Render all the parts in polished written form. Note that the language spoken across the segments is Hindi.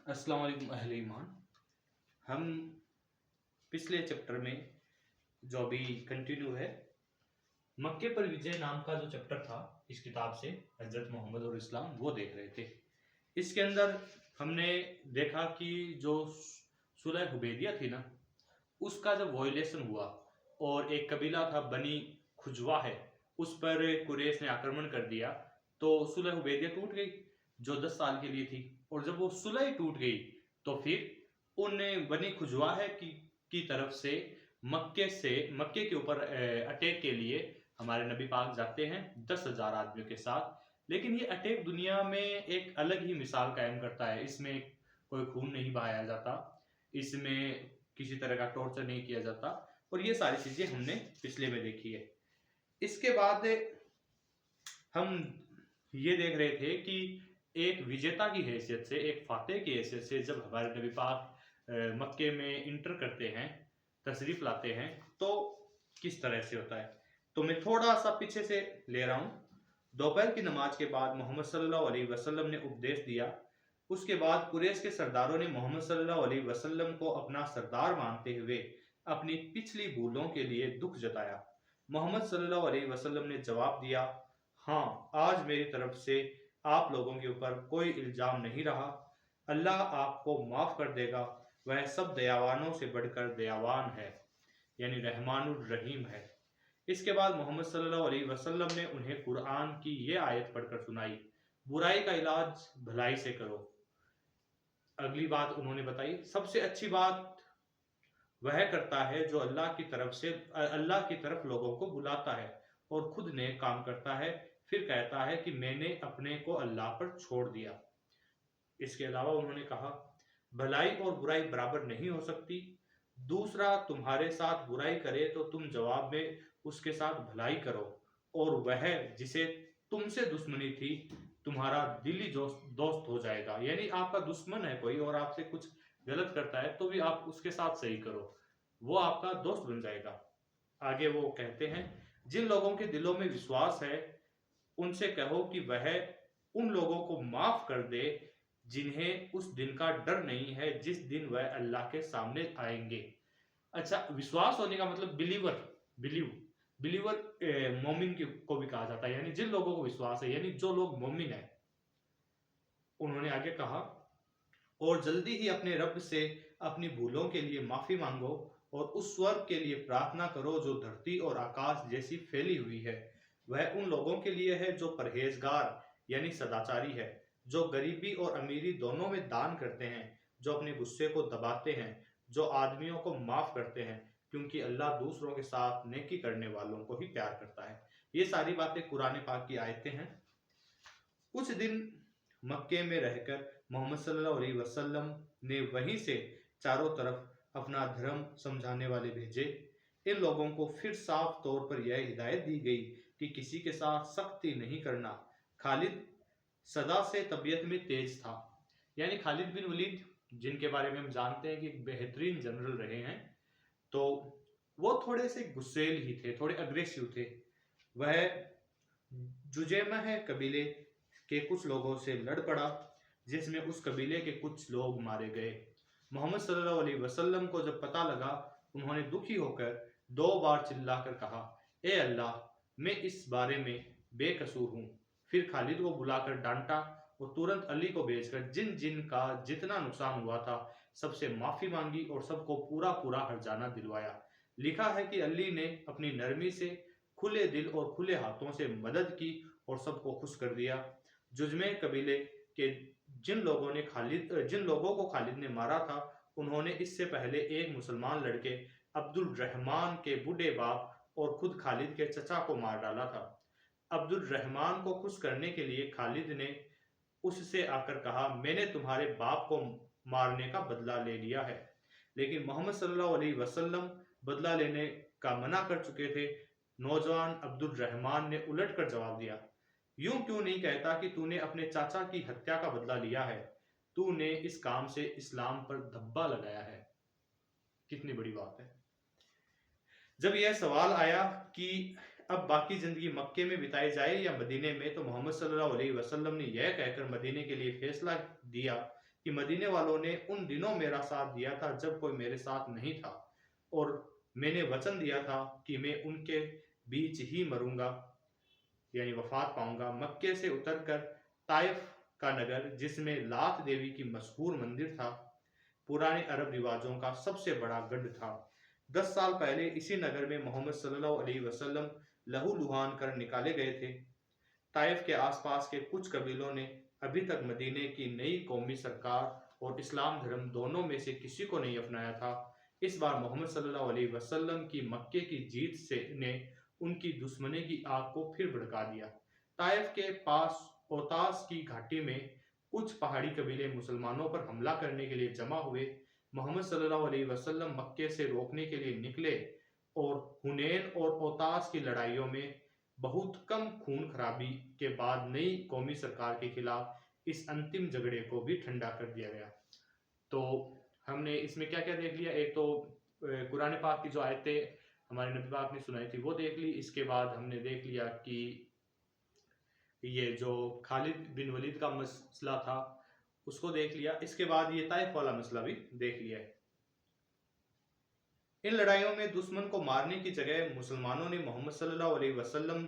अस्सलाम वालेकुम अहले ईमान। हम पिछले चैप्टर में जो अभी कंटिन्यू है, मक्के पर विजय नाम का जो चैप्टर था इस किताब से, हजरत मोहम्मद और इस्लाम, वो देख रहे थे। इसके अंदर हमने देखा कि जो सुलह हुदैबिया थी ना, उसका जब वॉयलेशन हुआ और एक कबीला था बनी खुजवा है, उस पर कुरैश ने आक्रमण कर दिया, तो सुलह हुदैबिया टूट गई जो 10 साल के लिए थी। और जब वो सुलह टूट गई तो फिर उन बनी खुजवा है की तरफ से मक्के के ऊपर अटैक के लिए हमारे नबी पाक जाते हैं 10,000 आदमियों के साथ। लेकिन ये अटैक दुनिया में एक अलग ही मिसाल कायम करता है। इसमें कोई खून नहीं बहाया जाता, इसमें किसी तरह का टॉर्चर नहीं किया जाता, और ये सारी चीजें हमने पिछले में देखी है। इसके बाद हम ये देख रहे थे कि एक विजेता की हैसियत से, एक फातेह की हैसियत से जब हमारे नबी पाक मक्के में इंटर करते हैं, तशरीफ लाते हैं, तो किस तरह से होता है। तो मैं थोड़ा सा पीछे से ले रहा हूं। दोपहर की नमाज के बाद मोहम्मद सल्लल्लाहु अलैहि वसल्लम ने उपदेश दिया। उसके बाद कुरैश के सरदारों ने मोहम्मद सल्लल्लाहु अलैहि वसल्लम को अपना सरदार मानते हुए अपनी पिछली भूलों के लिए दुख जताया। मोहम्मद सल्लल्लाहु अलैहि वसल्लम ने जवाब दिया, हाँ, आज मेरी तरफ से आप लोगों के ऊपर कोई इल्जाम नहीं रहा। अल्लाह आपको माफ कर देगा, वह सब दयावानों से बढ़कर दयावान है, यानी रहमानुर रहीम है। इसके बाद मोहम्मद सल्लल्लाहु अलैहि वसल्लम ने उन्हें कुरान की ये आयत पढ़कर सुनाई, बुराई का इलाज भलाई से करो। अगली बात उन्होंने बताई, सबसे अच्छी बात वह करता है जो अल्लाह की तरफ लोगों को बुलाता है और खुद नेक काम करता है, फिर कहता है कि मैंने अपने को अल्लाह पर छोड़ दिया। इसके अलावा उन्होंने कहा, भलाई और बुराई बराबर नहीं हो सकती। दूसरा तुम्हारे साथ बुराई करे तो तुम जवाब में उसके साथ भलाई करो, और वह जिसे तुमसे दुश्मनी थी तुम्हारा दिली दोस्त हो जाएगा। यानी आपका दुश्मन है कोई और आपसे कुछ गलत करता है तो भी आप उसके साथ सही करो, वो आपका दोस्त बन जाएगा। आगे वो कहते हैं, जिन लोगों के दिलों में विश्वास है उनसे कहो कि वह उन लोगों को माफ कर दे जिन्हें उस दिन का डर नहीं है जिस दिन वह अल्लाह के सामने आएंगे। अच्छा, विश्वास होने का मतलब बिलीवर मोमिन को भी कहा जाता है, यानी जिन लोगों को विश्वास है, यानी जो लोग मोमिन है। उन्होंने आगे कहा, और जल्दी ही अपने रब से अपनी भूलों के लिए माफी मांगो और उस स्वर्ग के लिए प्रार्थना करो जो धरती और आकाश जैसी फैली हुई है। वह उन लोगों के लिए है जो परहेजगार यानी सदाचारी है, जो गरीबी और अमीरी दोनों में दान करते हैं, जो अपने गुस्से को दबाते हैं, जो आदमियों को माफ करते हैं, क्योंकि अल्लाह दूसरों के साथ नेकी करने वालों को ही प्यार करता है। ये सारी बातें कुरान पाक की आयतें हैं। कुछ दिन मक्के में रहकर मोहम्मद सल्लल्लाहु अलैहि वसल्लम ने वहीं से चारों तरफ अपना धर्म समझाने वाले भेजे। इन लोगों को फिर साफ तौर पर यह हिदायत दी गई कि किसी के साथ सख्ती नहीं करना। खालिद सदा से तबीयत में तेज था, यानी खालिद बिन वलीद, जिनके बारे में हम जानते हैं कि एक बेहतरीन जनरल रहे हैं, तो वो थोड़े से गुस्सेल ही थे, थोड़े अग्रेसिव थे। वह जुजैमा कबीले के कुछ लोगों से लड़ पड़ा, जिसमें उस कबीले के कुछ लोग मारे गए। मोहम्मद सल्लल्लाहु अलैहि वसल्लम को जब पता लगा, उन्होंने दुखी होकर 2 बार चिल्लाकर कहा, ए अल्लाह, मैं इस बारे में बेकसूर हूँ। फिर खालिद को बुलाकर डांटा और तुरंत अली को भेजकर जिन जिन का जितना नुकसान हुआ था सबसे माफी मांगी और सबको पूरा पूरा हर्जाना दिलवाया। लिखा है कि अली ने अपनी नरमी से, खुले दिल और खुले हाथों से मदद की और सबको खुश कर दिया। जुजमे कबीले के जिन लोगों को खालिद ने मारा था, उन्होंने इससे पहले एक मुसलमान लड़के अब्दुल रहमान के बूढ़े बाप और खुद खालिद के चचा को मार डाला था। अब्दुल रहमान को खुश करने के लिए खालिद ने उससे आकर कहा, मैंने तुम्हारे बाप को मारने का बदला ले लिया है। लेकिन मोहम्मद सल्लल्लाहु अलैहि वसल्लम बदला लेने का मना कर चुके थे। नौजवान अब्दुल रहमान ने उलट कर जवाब दिया, यूं क्यों नहीं कहता कि तूने अपने चाचा की हत्या का बदला लिया है, तूने इस काम से इस्लाम पर धब्बा लगाया है। कितनी बड़ी बात है। जब यह सवाल आया कि अब बाकी जिंदगी मक्के में बिताई जाए या मदीने में, तो मोहम्मद सल्लल्लाहु अलैहि वसल्लम ने यह कहकर मदीने के लिए फैसला दिया कि मदीने वालों ने उन दिनों मेरा साथ दिया था जब कोई मेरे साथ नहीं था, और मैंने वचन दिया था कि मैं उनके बीच ही मरूंगा, यानी वफात पाऊंगा। मक्के से उतरकर ताइफ का नगर, जिसमें लात देवी की मशहूर मंदिर था, पुराने अरब रिवाजों का सबसे बड़ा गढ़ था। 10 साल पहले इसी नगर में मोहम्मद सल्लल्लाहु अलैहि वसल्लम लहूलुहान कर निकाले गए थे। ताइफ के आसपास के कुछ कबीलों ने अभी तक मदीने की नई कौमी सरकार और इस्लाम धर्म दोनों में से किसी को नहीं अपनाया था। इस बार मोहम्मद सल्लल्लाहु अलैहि वसल्लम की मक्के की जीत से ने उनकी दुश्मनी की आग को फिर भड़का दिया। ताइफ के पास ओतास की घाटी में कुछ पहाड़ी कबीले मुसलमानों पर हमला करने के लिए जमा हुए। मोहम्मद सल्लल्लाहु अलैहि वसल्लम मक्के से रोकने के लिए निकले और हुनैन और ओतास की लड़ाइयों में बहुत कम खून खराबी के बाद नई कौमी सरकार के खिलाफ इस अंतिम झगड़े को भी ठंडा कर दिया गया। तो हमने इसमें क्या क्या देख लिया, एक तो कुरान पाक की जो आयतें हमारे नबी पाक ने सुनाई थी वो देख ली। इसके बाद हमने देख लिया कि ये जो खालिद बिन वलीद का मसला था उसको देख लिया। इसके बाद ये ताइफ वाला मसला भी देख लिया है। इन लड़ाइयों में दुश्मन को मारने की जगह मुसलमानों ने मोहम्मद सल्लल्लाहु अलैहि वसल्लम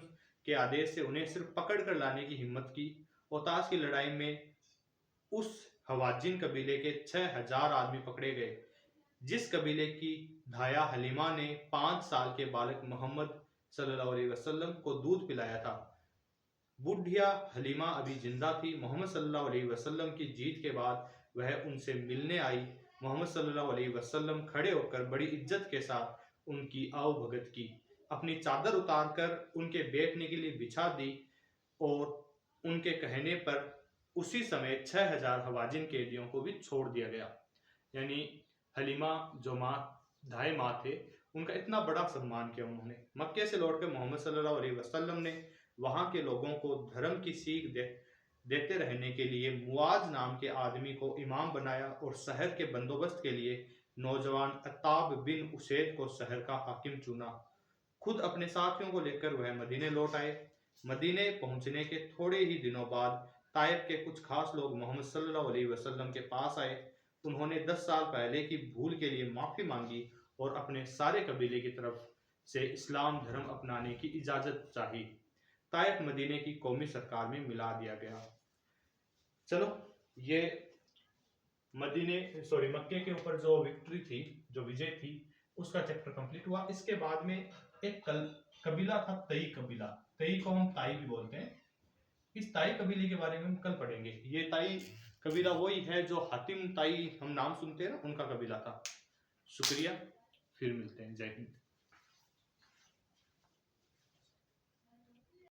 के आदेश से उन्हें सिर्फ पकड़ कर लाने की हिम्मत की। ओतास की लड़ाई में उस हवाजिन कबीले के 6000 आदमी पकड़े गए, जिस कबीले की धाया हलीमा ने 5 साल के बालक मोहम्मद सल्लल्लाहु अलैहि वसल्लम को दूध पिलाया था। बुढ़िया हलीमा अभी जिंदा थी। मोहम्मद सल्लल्लाहु अलैहि वसल्लम की जीत के बाद वह उनसे मिलने आई। मोहम्मद सल्लल्लाहु अलैहि वसल्लम खड़े होकर बड़ी इज्जत के साथ उनकी आवभगत की, अपनी चादर उतारकर उनके बैठने के लिए बिछा दी, और उनके कहने पर उसी समय 6000 हवाजिन कैदियों को भी छोड़ दिया गया। यानी हलीमा जो माँ धाय माँ थे, उनका इतना बड़ा सम्मान किया उन्होंने। मक्के से लौटकर मोहम्मद सल्लल्लाहु अलैहि वसल्लम ने वहां के लोगों को धर्म की सीख देते रहने के लिए मुआज नाम के आदमी को इमाम बनाया और शहर के बंदोबस्त के लिए नौजवान अत्ताब बिन उसैद को शहर का हाकिम चुना। खुद अपने साथियों को लेकर वह मदीने लौट आए। मदीने पहुंचने के थोड़े ही दिनों बाद ताइफ के कुछ खास लोग मोहम्मद सल्लल्लाहु अलैहि वसल्लम के पास आए। उन्होंने 10 साल पहले की भूल के लिए माफी मांगी और अपने सारे कबीले की तरफ से इस्लाम धर्म अपनाने की इजाजत चाही। ताइफ मदीने की कौमी सरकार में मिला दिया गया। चलो, ये मक्के के ऊपर जो विक्ट्री थी, जो विजय थी, उसका चैप्टर कंप्लीट हुआ। इसके बाद में एक कबीला था, तई कबीला। तई को हम ताई भी बोलते हैं। इस ताई कबीले के बारे में हम कल पढ़ेंगे। ये ताई कबीला वही है जो हातिम ताई हम नाम सुनते हैं ना, उनका कबीला था। शुक्रिया, फिर मिलते हैं। जय हिंद।